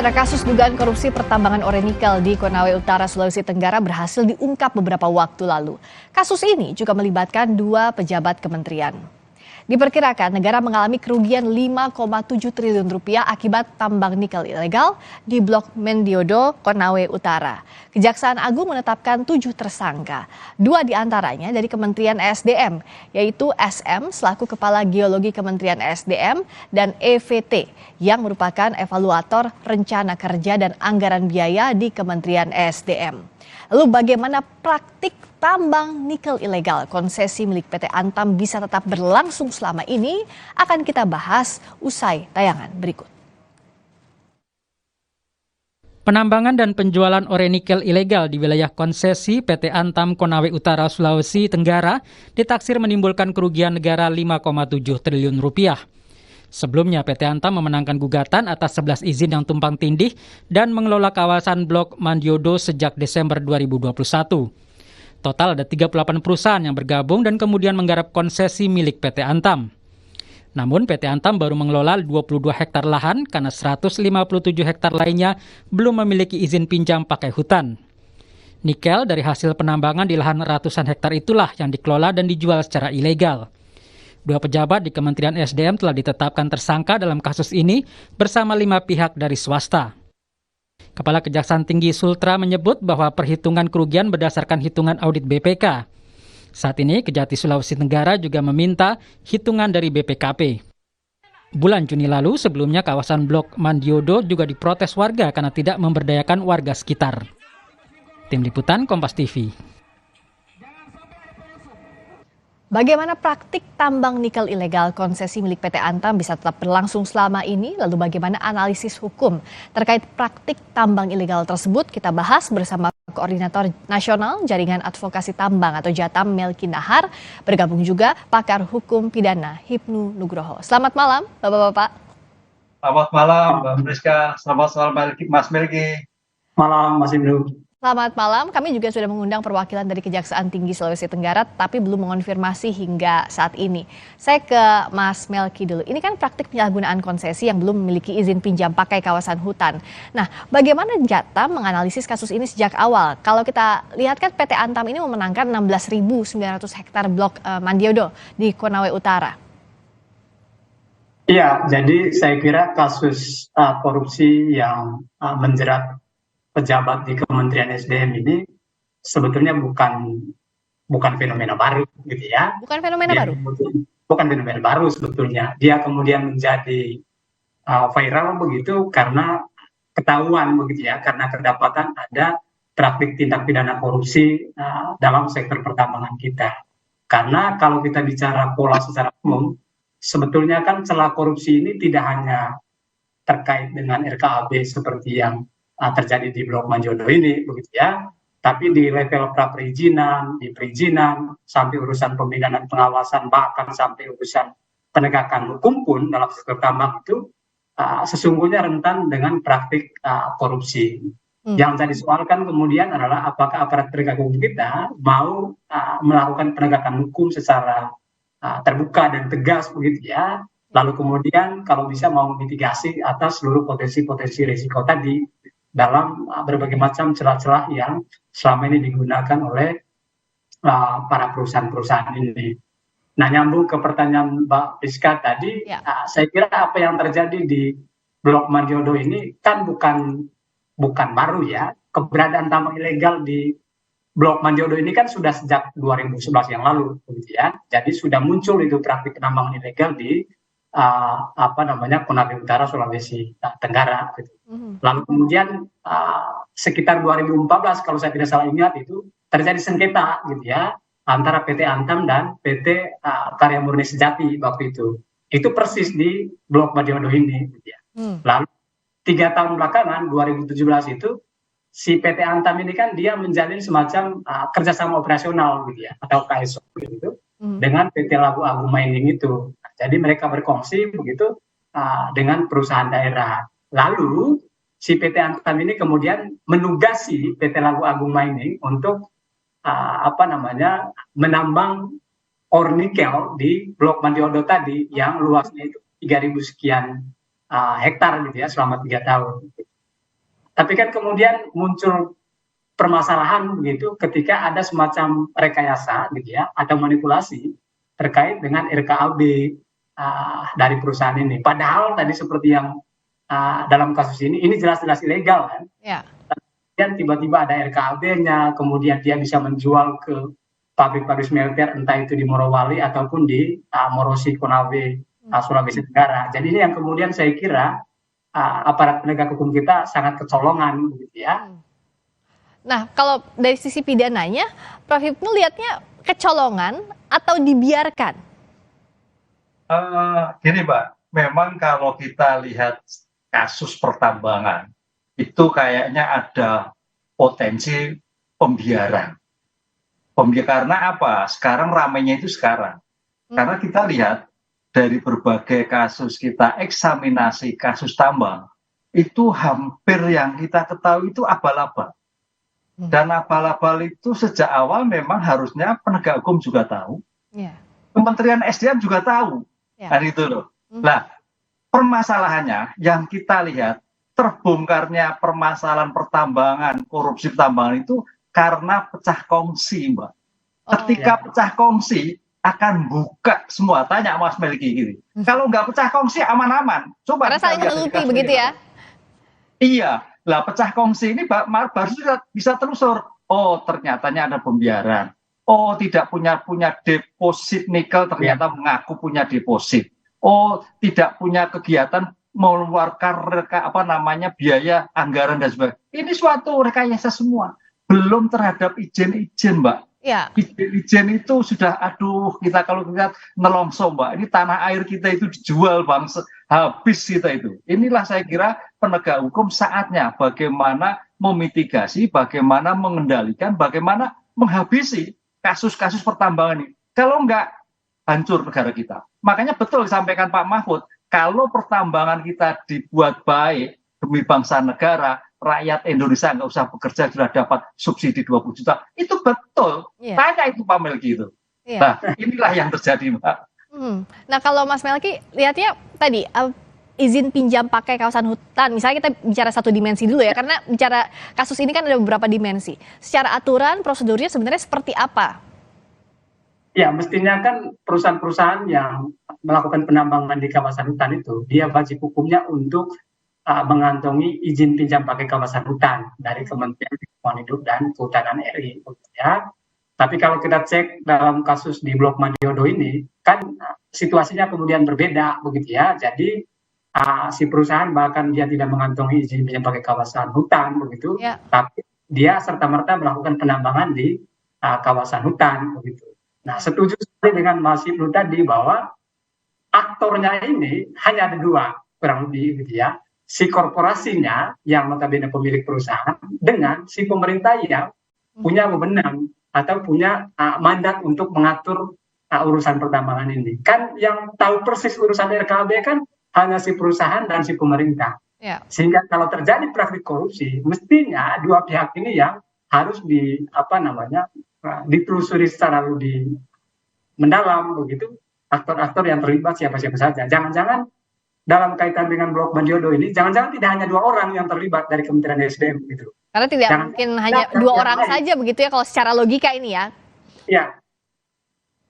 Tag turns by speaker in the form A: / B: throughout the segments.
A: Saudara, kasus dugaan korupsi pertambangan ore nikel di Konawe Utara, Sulawesi Tenggara berhasil diungkap beberapa waktu lalu. Kasus ini juga melibatkan 2 pejabat kementerian. Diperkirakan negara mengalami kerugian 5,7 triliun rupiah akibat tambang nikel ilegal di Blok Mendiodo, Konawe Utara. Kejaksaan Agung menetapkan 7 tersangka. 2 diantaranya dari Kementerian ESDM, yaitu SM selaku Kepala Geologi Kementerian ESDM dan EVT yang merupakan evaluator rencana kerja dan anggaran biaya di Kementerian ESDM. Lalu bagaimana praktik tambang nikel ilegal konsesi milik PT Antam bisa tetap berlangsung selama ini? Akan kita bahas usai tayangan berikut.
B: Penambangan dan penjualan ore nikel ilegal di wilayah konsesi PT Antam Konawe Utara, Sulawesi Tenggara ditaksir menimbulkan kerugian negara 5,7 triliun rupiah. Sebelumnya PT Antam memenangkan gugatan atas 11 izin yang tumpang tindih dan mengelola kawasan Blok Mendiodo sejak Desember 2021. Total ada 38 perusahaan yang bergabung dan kemudian menggarap konsesi milik PT Antam. Namun PT Antam baru mengelola 22 hektar lahan karena 157 hektar lainnya belum memiliki izin pinjam pakai hutan. Nikel dari hasil penambangan di lahan ratusan hektar itulah yang dikelola dan dijual secara ilegal. 2 pejabat di Kementerian SDM telah ditetapkan tersangka dalam kasus ini bersama 5 pihak dari swasta. Kepala Kejaksaan Tinggi Sultra menyebut bahwa perhitungan kerugian berdasarkan hitungan audit BPK. Saat ini Kejati Sulawesi Tenggara juga meminta hitungan dari BPKP. Bulan Juni lalu sebelumnya kawasan Blok Mendiodo juga diprotes warga karena tidak memberdayakan warga sekitar. Tim Liputan Kompas TV.
A: Bagaimana praktik tambang nikel ilegal konsesi milik PT Antam bisa tetap berlangsung selama ini? Lalu bagaimana analisis hukum terkait praktik tambang ilegal tersebut? Kita bahas bersama Koordinator Nasional Jaringan Advokasi Tambang atau Jatam, Melki Nahar. Bergabung juga pakar hukum pidana Hipnu Nugroho. Selamat malam Bapak-Bapak.
C: Selamat malam Mbak Friska, selamat malam Mas Melki.
D: Malam Mas Hipnu.
A: Selamat malam, kami juga sudah mengundang perwakilan dari Kejaksaan Tinggi Sulawesi Tenggara, tapi belum mengonfirmasi hingga saat ini. Saya ke Mas Melki dulu. Ini kan praktik penyalahgunaan konsesi yang belum memiliki izin pinjam pakai kawasan hutan. Nah, bagaimana Jatam menganalisis kasus ini sejak awal? Kalau kita lihat kan PT Antam ini memenangkan 16.900 hektar blok Mendiodo di Konawe Utara.
D: Iya, jadi saya kira kasus korupsi yang menjerat pejabat di Kementerian SDM ini sebetulnya bukan fenomena baru gitu ya.
A: Bukan fenomena baru?
D: Bukan fenomena baru sebetulnya. Dia kemudian menjadi viral begitu karena ketahuan begitu ya, karena kedapatan ada praktik tindak pidana korupsi dalam sektor pertambangan kita. Karena kalau kita bicara pola secara umum, sebetulnya kan celah korupsi ini tidak hanya terkait dengan RKAB seperti yang terjadi di Blok Mendiodo ini begitu ya, tapi di level pra perizinan, di perizinan, sampai urusan pembinaan dan pengawasan, bahkan sampai urusan penegakan hukum pun dalam sektor tambang itu sesungguhnya rentan dengan praktik korupsi. Yang tadi soalkan kemudian adalah apakah aparat penegak hukum kita mau melakukan penegakan hukum secara terbuka dan tegas begitu ya, lalu kemudian kalau bisa mau mitigasi atas seluruh potensi-potensi risiko tadi dalam berbagai macam celah-celah yang selama ini digunakan oleh para perusahaan-perusahaan ini. Nah, nyambung ke pertanyaan Mbak Rizka tadi, saya kira apa yang terjadi di Blok Mendiodo ini kan bukan baru ya. Keberadaan tambang ilegal di Blok Mendiodo ini kan sudah sejak 2011 yang lalu, gitu ya. Jadi sudah muncul itu praktik penambangan ilegal di Konawe Utara, Sulawesi Tenggara. Gitu. Lalu kemudian sekitar 2014 kalau saya tidak salah ingat itu terjadi sengketa gitu ya antara PT Antam dan PT Karya Murni Sejati waktu itu. Itu persis di Blok Mendiodo ini. Gitu ya. Lalu 3 tahun belakangan 2017 itu si PT Antam ini kan dia menjalin semacam kerjasama operasional gitu ya atau KSO gitu dengan PT Labu Agung Mining itu. Jadi mereka berkongsi begitu dengan perusahaan daerah. Lalu si PT Antam ini kemudian menugasi PT Labu Agung Mining untuk menambang ore nikel di Blok Mendiodo tadi yang luasnya itu 3.000 sekian hektar gitu ya selama 3 tahun. Tapi kan kemudian muncul permasalahan begitu ketika ada semacam rekayasa gitu ya atau manipulasi terkait dengan RKAB dari perusahaan ini. Padahal tadi seperti yang dalam kasus ini jelas-jelas ilegal kan.
A: Ya.
D: Dan tiba-tiba ada RKAB-nya, kemudian dia bisa menjual ke pabrik-pabrik smelter entah itu di Morowali ataupun di Morosi Konawe Sulawesi Tenggara. Jadi ini yang kemudian saya kira aparat penegak hukum kita sangat kecolongan begitu ya.
A: Nah, kalau dari sisi pidananya, Prof. Hipnu lihatnya kecolongan atau dibiarkan?
C: Gini Mbak, memang kalau kita lihat kasus pertambangan, itu kayaknya ada potensi pembiaran. Karena apa? Sekarang ramainya itu sekarang. Karena kita lihat dari berbagai kasus kita eksaminasi kasus tambang, itu hampir yang kita ketahui itu abal-abal. Dan abal-abal itu sejak awal memang harusnya penegak hukum juga tahu, Kementerian SDM juga tahu, kan itu loh. Nah, permasalahannya yang kita lihat terbongkarnya permasalahan pertambangan, korupsi pertambangan itu karena pecah kongsi, Mbak. Ketika pecah kongsi akan buka semua. Tanya Mas Melki gini. Kalau nggak pecah kongsi aman-aman. Coba
A: karena saling menutupi begitu ya?
C: Iya. Lah pecah kongsi ini baru bisa telusur. Oh ternyatanya ada pembiaran. Oh tidak punya deposit nikel, ternyata mengaku punya deposit. Oh tidak punya kegiatan mengeluarkan biaya anggaran dan sebagainya. Ini suatu rekayasa semua. Belum terhadap izin-izin, Mbak.
A: Ya.
C: Izin itu sudah, kita kalau lihat nelongso, Mbak. Ini tanah air kita itu dijual, Bang, habis kita itu. Inilah saya kira penegak hukum saatnya bagaimana memitigasi, bagaimana mengendalikan, bagaimana menghabisi kasus-kasus pertambangan ini. Kalau enggak, hancur negara kita. Makanya betul disampaikan Pak Mahfud, kalau pertambangan kita dibuat baik demi bangsa negara, rakyat Indonesia nggak usah bekerja sudah dapat subsidi 20 juta. Itu betul. Tanya itu Pak Melki itu. Nah, inilah yang terjadi, Mbak.
A: Nah, kalau Mas Melki lihatnya tadi izin pinjam pakai kawasan hutan, misalnya kita bicara satu dimensi dulu ya, karena bicara kasus ini kan ada beberapa dimensi. Secara aturan, prosedurnya sebenarnya seperti apa?
D: Ya, mestinya kan perusahaan-perusahaan yang melakukan penambangan di kawasan hutan itu, dia wajib hukumnya untuk mengantongi izin pinjam pakai kawasan hutan dari Kementerian Lingkungan Hidup dan Kehutanan RI. Ya. Tapi kalau kita cek dalam kasus di Blok Mandiodo ini, kan situasinya kemudian berbeda, begitu ya. Jadi si perusahaan bahkan dia tidak mengantongi izin pinjam pakai kawasan hutan, begitu. Tapi dia serta-merta melakukan penambangan di kawasan hutan, begitu. Nah, setuju sekali dengan Mas Hipnu tadi bahwa aktornya ini hanya ada dua, kurang lebih, gitu ya. Si korporasinya yang notabene pemilik perusahaan dengan si pemerintah yang punya wewenang atau punya mandat untuk mengatur urusan pertambangan ini. Kan yang tahu persis urusan RKAB kan hanya si perusahaan dan si pemerintah. Sehingga kalau terjadi praktik korupsi, mestinya dua pihak ini yang harus ditelusuri secara lebih mendalam begitu, aktor-aktor yang terlibat siapa-siapa saja. Jangan-jangan dalam kaitan dengan Blok Mandiodo ini, jangan-jangan tidak hanya dua orang yang terlibat dari Kementerian SDM gitu.
A: Karena tidak mungkin hanya dua orang saja begitu ya kalau secara logika ini ya.
D: Ya,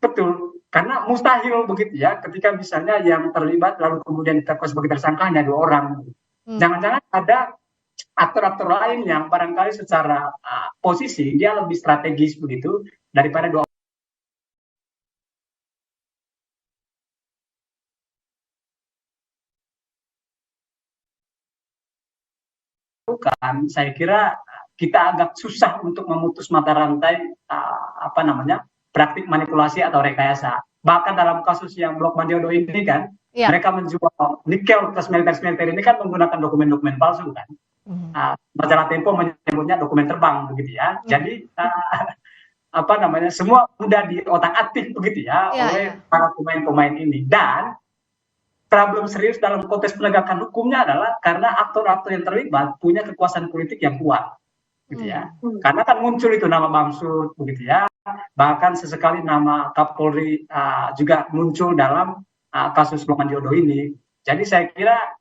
D: betul. Karena mustahil begitu ya, ketika misalnya yang terlibat lalu kemudian ditetapkan sebagai tersangka hanya dua orang. Jangan-jangan ada aktor-aktor lain yang barangkali secara posisi dia lebih strategis begitu daripada dua. Saya kira kita agak susah untuk memutus mata rantai praktik manipulasi atau rekayasa. Bahkan dalam kasus yang Blok Mandiodo ini kan, mereka menjual nikel ke smelter-smelter ini kan menggunakan dokumen-dokumen palsu kan. Majalah Tempo menyebutnya dokumen terbang begitu ya. Jadi semua mudah diotak-atik begitu ya oleh para pemain-pemain ini. Dan problem serius dalam konteks penegakan hukumnya adalah karena aktor-aktor yang terlibat punya kekuasaan politik yang kuat, gitu ya. Karena kan muncul itu nama Bamsud, begitu ya. Bahkan sesekali nama Kapolri juga muncul dalam kasus Blok Mandiodo ini. Jadi saya kira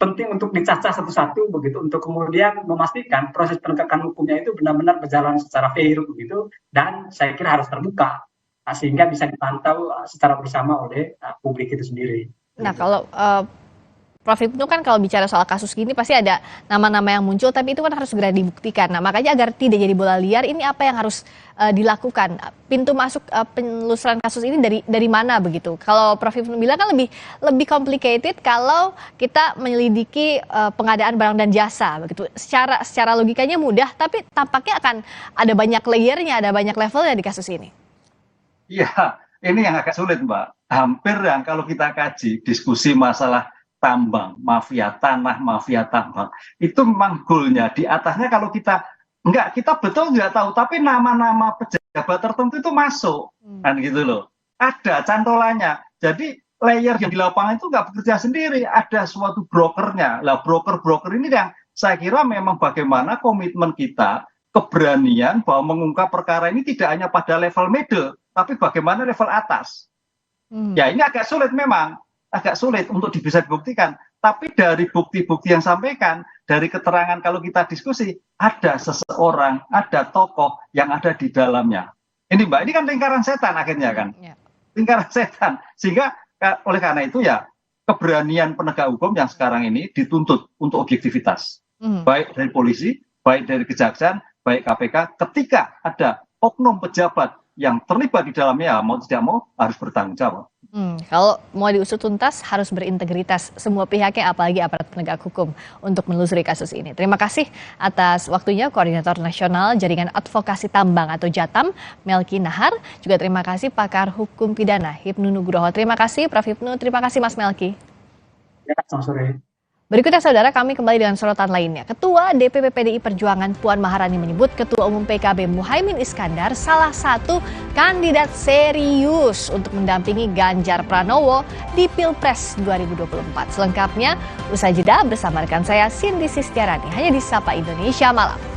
D: penting untuk dicacah satu-satu begitu untuk kemudian memastikan proses penegakan hukumnya itu benar-benar berjalan secara fair begitu, dan saya kira harus terbuka sehingga bisa dipantau secara bersama oleh publik itu sendiri.
A: Nah, kalau Prof. Hipnu kan kalau bicara soal kasus gini pasti ada nama-nama yang muncul, tapi itu kan harus segera dibuktikan. Nah, makanya agar tidak jadi bola liar, ini apa yang harus dilakukan? Pintu masuk penelusuran kasus ini dari mana begitu? Kalau Prof. Hipnu bilang kan lebih complicated kalau kita menyelidiki pengadaan barang dan jasa begitu. Secara logikanya mudah, tapi tampaknya akan ada banyak layernya, ada banyak levelnya di kasus ini.
C: Iya, ini yang agak sulit, Mbak. Hampir yang kalau kita kaji diskusi masalah tambang, mafia tanah, mafia tambang, itu memang goalnya di atasnya. Kalau kita betul nggak tahu, tapi nama-nama pejabat tertentu itu masuk, kan gitu loh. Ada cantolannya. Jadi layer yang di lapangan itu nggak bekerja sendiri, ada suatu brokernya. Lah broker-broker ini yang saya kira memang bagaimana komitmen kita, keberanian bahwa mengungkap perkara ini tidak hanya pada level middle, tapi bagaimana level atas. Ya ini agak sulit memang. Agak sulit untuk bisa dibuktikan. Tapi dari bukti-bukti yang sampaikan, dari keterangan kalau kita diskusi, ada seseorang, ada tokoh yang ada di dalamnya. Ini Mbak, ini kan lingkaran setan akhirnya kan. Lingkaran setan. Sehingga oleh karena itu ya, keberanian penegak hukum yang sekarang ini dituntut untuk objektivitas. Baik dari polisi, baik dari kejaksaan, baik KPK, ketika ada oknum pejabat yang terlibat di dalamnya, mau tidak mau harus bertanggung jawab.
A: Kalau mau diusut tuntas harus berintegritas semua pihaknya, apalagi aparat penegak hukum untuk menelusuri kasus ini. Terima kasih atas waktunya Koordinator Nasional Jaringan Advokasi Tambang atau Jatam, Melki Nahar. Juga terima kasih pakar hukum pidana Hipnu Nugroho. Terima kasih Prof. Hipnu, terima kasih Mas Melki.
D: Ya, selamat sore.
A: Berikutnya saudara, kami kembali dengan sorotan lainnya. Ketua DPP PDI Perjuangan Puan Maharani menyebut Ketua Umum PKB Muhaimin Iskandar salah satu kandidat serius untuk mendampingi Ganjar Pranowo di Pilpres 2024. Selengkapnya usai jeda bersama rekan saya Cindy Sistiarani hanya di Sapa Indonesia Malam.